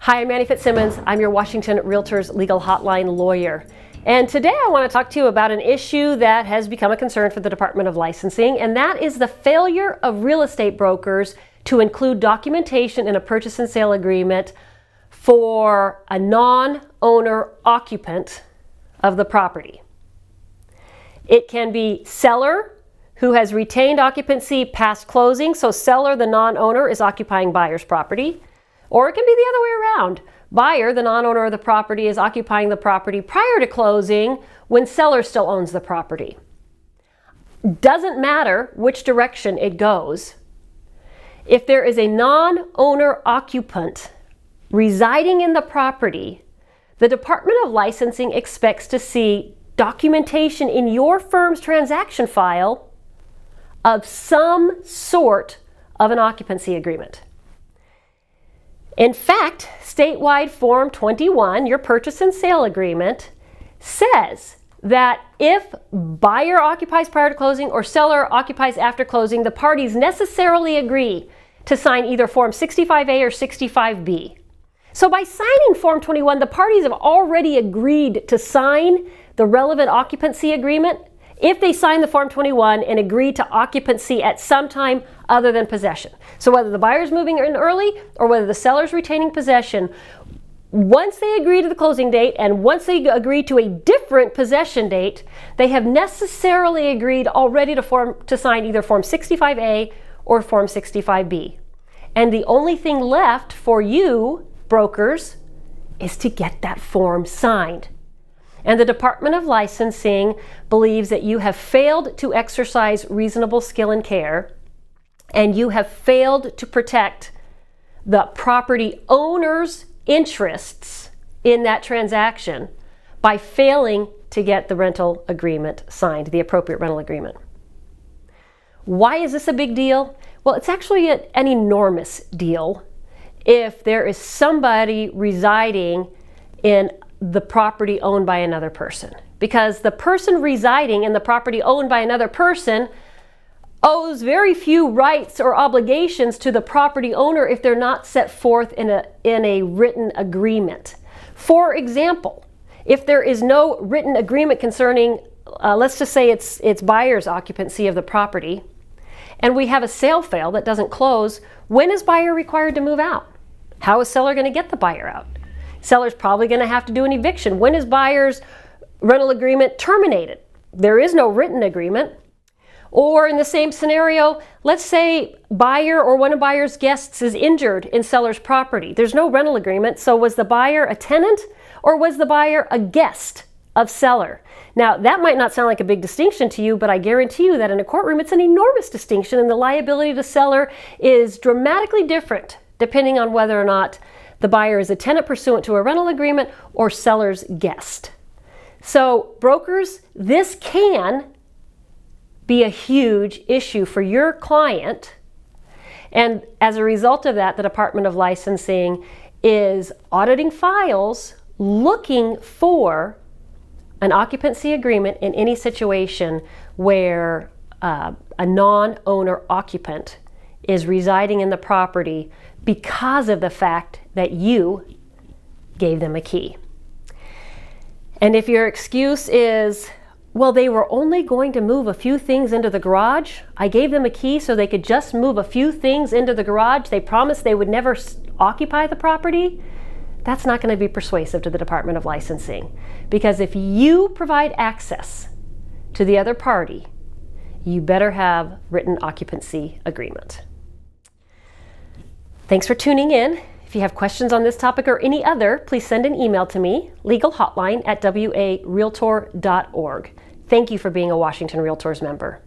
Hi, I'm Manny Fitzsimmons. I'm your Washington Realtors Legal Hotline lawyer. And today I want to talk to you about an issue that has become a concern for the Department of Licensing, and that is the failure of real estate brokers to include documentation in a purchase and sale agreement for a non-owner occupant of the property. It can be seller who has retained occupancy past closing, so seller, the non-owner, is occupying buyer's property. Or it can be the other way around. Buyer, the non-owner of the property, is occupying the property prior to closing when seller still owns the property. Doesn't matter which direction it goes. If there is a non-owner occupant residing in the property, the Department of Licensing expects to see documentation in your firm's transaction file of some sort of an occupancy agreement. In fact, statewide Form 21, your purchase and sale agreement, says that if buyer occupies prior to closing or seller occupies after closing, the parties necessarily agree to sign either Form 65A or 65B. So by signing Form 21, the parties have already agreed to sign the relevant occupancy agreement if they sign the Form 21 and agree to occupancy at some time other than possession. So whether the buyer's moving in early or whether the seller's retaining possession, once they agree to the closing date and once they agree to a different possession date, they have necessarily agreed already to sign either Form 65A or Form 65B. And the only thing left for you, brokers, is to get that form signed. And the Department of Licensing believes that you have failed to exercise reasonable skill and care, and you have failed to protect the property owner's interests in that transaction by failing to get the rental agreement signed, the appropriate rental agreement. Why is this a big deal? Well, it's actually an enormous deal if there is somebody residing in the property owned by another person, because the person residing in the property owned by another person owes very few rights or obligations to the property owner if they're not set forth in a written agreement. For example, if there is no written agreement concerning, let's just say it's buyer's occupancy of the property, and we have a sale fail that doesn't close, when is buyer required to move out? How is seller going to get the buyer out? Seller's probably going to have to do an eviction. When is buyer's rental agreement terminated? There is no written agreement. Or in the same scenario, let's say buyer or one of buyer's guests is injured in seller's property. There's no rental agreement, so was the buyer a tenant or was the buyer a guest of seller? Now, that might not sound like a big distinction to you, but I guarantee you that in a courtroom it's an enormous distinction, and the liability to seller is dramatically different depending on whether or not the buyer is a tenant pursuant to a rental agreement or seller's guest. So brokers, this can be a huge issue for your client. And as a result of that, the Department of Licensing is auditing files looking for an occupancy agreement in any situation where a non-owner occupant is residing in the property because of the fact that you gave them a key. And if your excuse is, well, they were only going to move a few things into the garage, I gave them a key so they could just move a few things into the garage, they promised they would never occupy the property, that's not going to be persuasive to the Department of Licensing. Because if you provide access to the other party, you better have written occupancy agreement. Thanks for tuning in. If you have questions on this topic or any other, please send an email to me, legalhotline@warealtor.org. Thank you for being a Washington Realtors member.